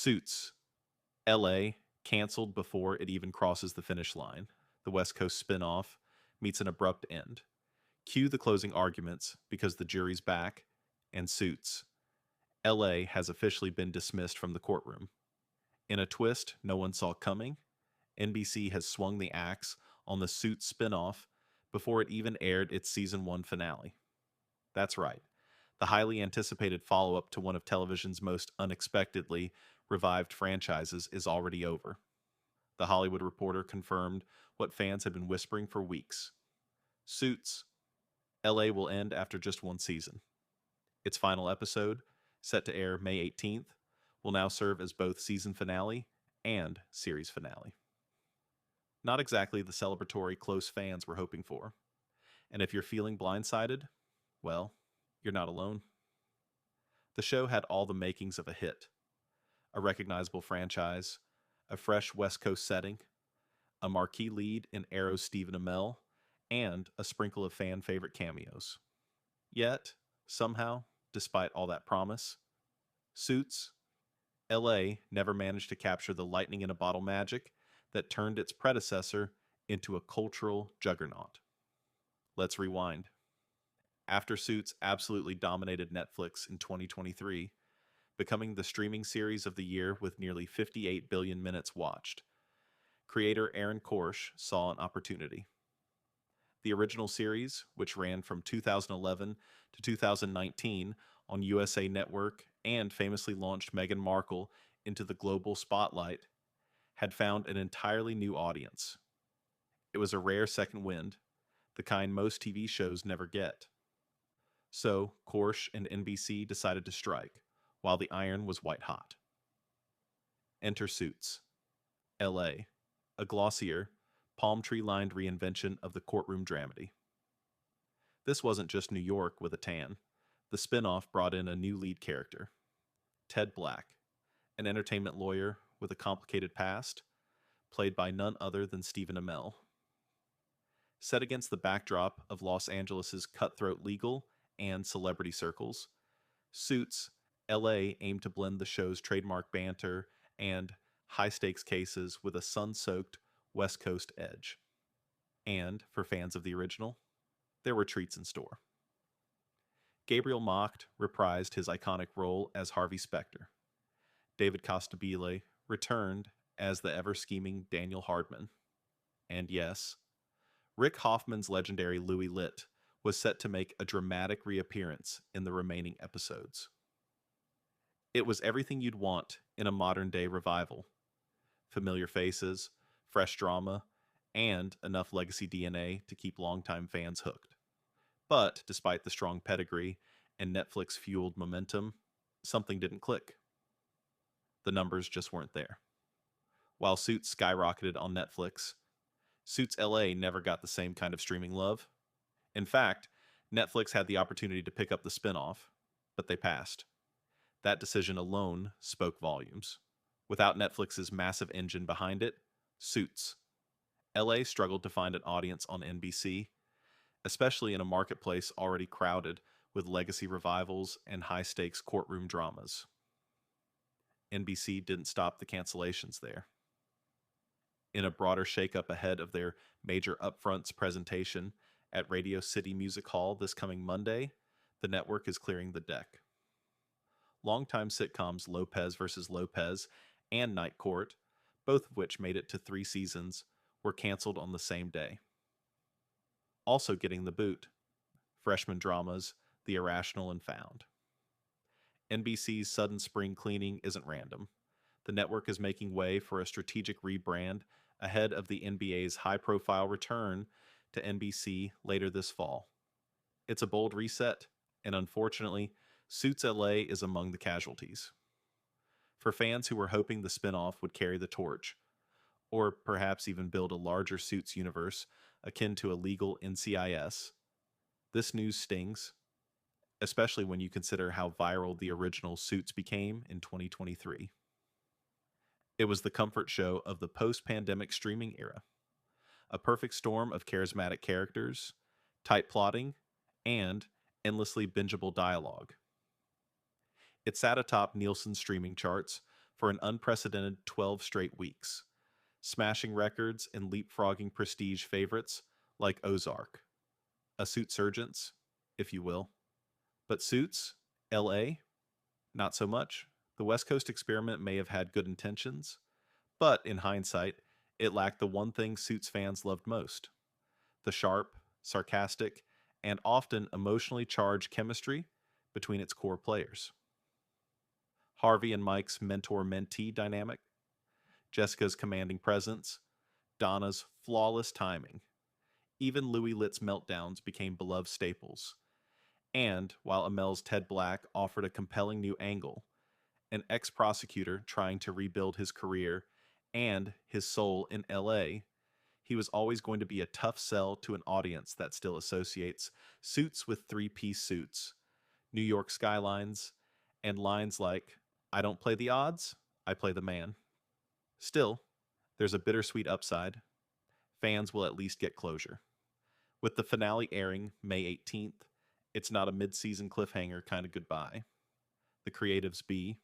Suits, LA, canceled before it even crosses the finish line. The West Coast spinoff meets an abrupt end. Cue the closing arguments because the jury's back, and Suits, LA has officially been dismissed from the courtroom. In a twist no one saw coming, NBC has swung the axe on the Suits spinoff before it even aired its season 1 finale. That's right. The highly anticipated follow up to one of television's most unexpectedly revived franchises is already over. The Hollywood Reporter confirmed what fans had been whispering for weeks. Suits, LA will end after just one season. Its final episode, set to air May 18th, will now serve as both season finale and series finale. Not exactly the celebratory close fans were hoping for. And if you're feeling blindsided, well, you're not alone. The show had all the makings of a hit: a recognizable franchise, a fresh West Coast setting, a marquee lead in Arrow's Stephen Amell, and a sprinkle of fan favorite cameos. Yet, somehow, despite all that promise, Suits, LA never managed to capture the lightning in a bottle magic that turned its predecessor into a cultural juggernaut. Let's rewind. After Suits absolutely dominated Netflix in 2023, becoming the streaming series of the year with nearly 58 billion minutes watched, creator Aaron Korsh saw an opportunity. The original series, which ran from 2011 to 2019 on USA Network and famously launched Meghan Markle into the global spotlight, had found an entirely new audience. It was a rare second wind, the kind most TV shows never get. So, Korsh and NBC decided to strike, while the iron was white hot. Enter Suits, LA, a glossier, palm tree-lined reinvention of the courtroom dramedy. This wasn't just New York with a tan. The spin-off brought in a new lead character, Ted Black, an entertainment lawyer with a complicated past, played by none other than Stephen Amell. Set against the backdrop of Los Angeles' cutthroat legal and celebrity circles, Suits, LA aimed to blend the show's trademark banter and high-stakes cases with a sun-soaked West Coast edge. And, for fans of the original, there were treats in store. Gabriel Macht reprised his iconic role as Harvey Specter. David Costabile returned as the ever-scheming Daniel Hardman. And yes, Rick Hoffman's legendary Louis Litt was set to make a dramatic reappearance in the remaining episodes. It was everything you'd want in a modern-day revival. Familiar faces, fresh drama, and enough legacy DNA to keep longtime fans hooked. But despite the strong pedigree and Netflix-fueled momentum, something didn't click. The numbers just weren't there. While Suits skyrocketed on Netflix, Suits LA never got the same kind of streaming love. In fact, Netflix had the opportunity to pick up the spinoff, but they passed. That decision alone spoke volumes. Without Netflix's massive engine behind it, Suits, LA struggled to find an audience on NBC, especially in a marketplace already crowded with legacy revivals and high-stakes courtroom dramas. NBC didn't stop the cancellations there. In a broader shakeup ahead of their major upfronts presentation at Radio City Music Hall this coming Monday, the network is clearing the deck. Longtime sitcoms Lopez vs. Lopez and Night Court, both of which made it to 3 seasons, were canceled on the same day. Also getting the boot, freshman dramas The Irrational and Found. NBC's sudden spring cleaning isn't random. The network is making way for a strategic rebrand ahead of the NBA's high-profile return to NBC later this fall. It's a bold reset, and unfortunately, Suits LA is among the casualties. For fans who were hoping the spinoff would carry the torch, or perhaps even build a larger Suits universe akin to a legal NCIS, this news stings, especially when you consider how viral the original Suits became in 2023. It was the comfort show of the post-pandemic streaming era, a perfect storm of charismatic characters, tight plotting, and endlessly bingeable dialogue. It sat atop Nielsen's streaming charts for an unprecedented 12 straight weeks, smashing records and leapfrogging prestige favorites like Ozark. A Suitsurgence, if you will. But Suits, LA, not so much. The West Coast experiment may have had good intentions, but in hindsight, it lacked the one thing Suits fans loved most: the sharp, sarcastic, and often emotionally charged chemistry between its core players. Harvey and Mike's mentor mentee dynamic, Jessica's commanding presence, Donna's flawless timing. Even Louis Litt's meltdowns became beloved staples. And while Amell's Ted Black offered a compelling new angle, an ex prosecutor trying to rebuild his career and his soul in LA, he was always going to be a tough sell to an audience that still associates Suits with three-piece suits, New York skylines, and lines like, "I don't play the odds, I play the man." Still, there's a bittersweet upside. Fans will at least get closure. With the finale airing May 18th, it's not a mid-season cliffhanger kind of goodbye. The creatives be,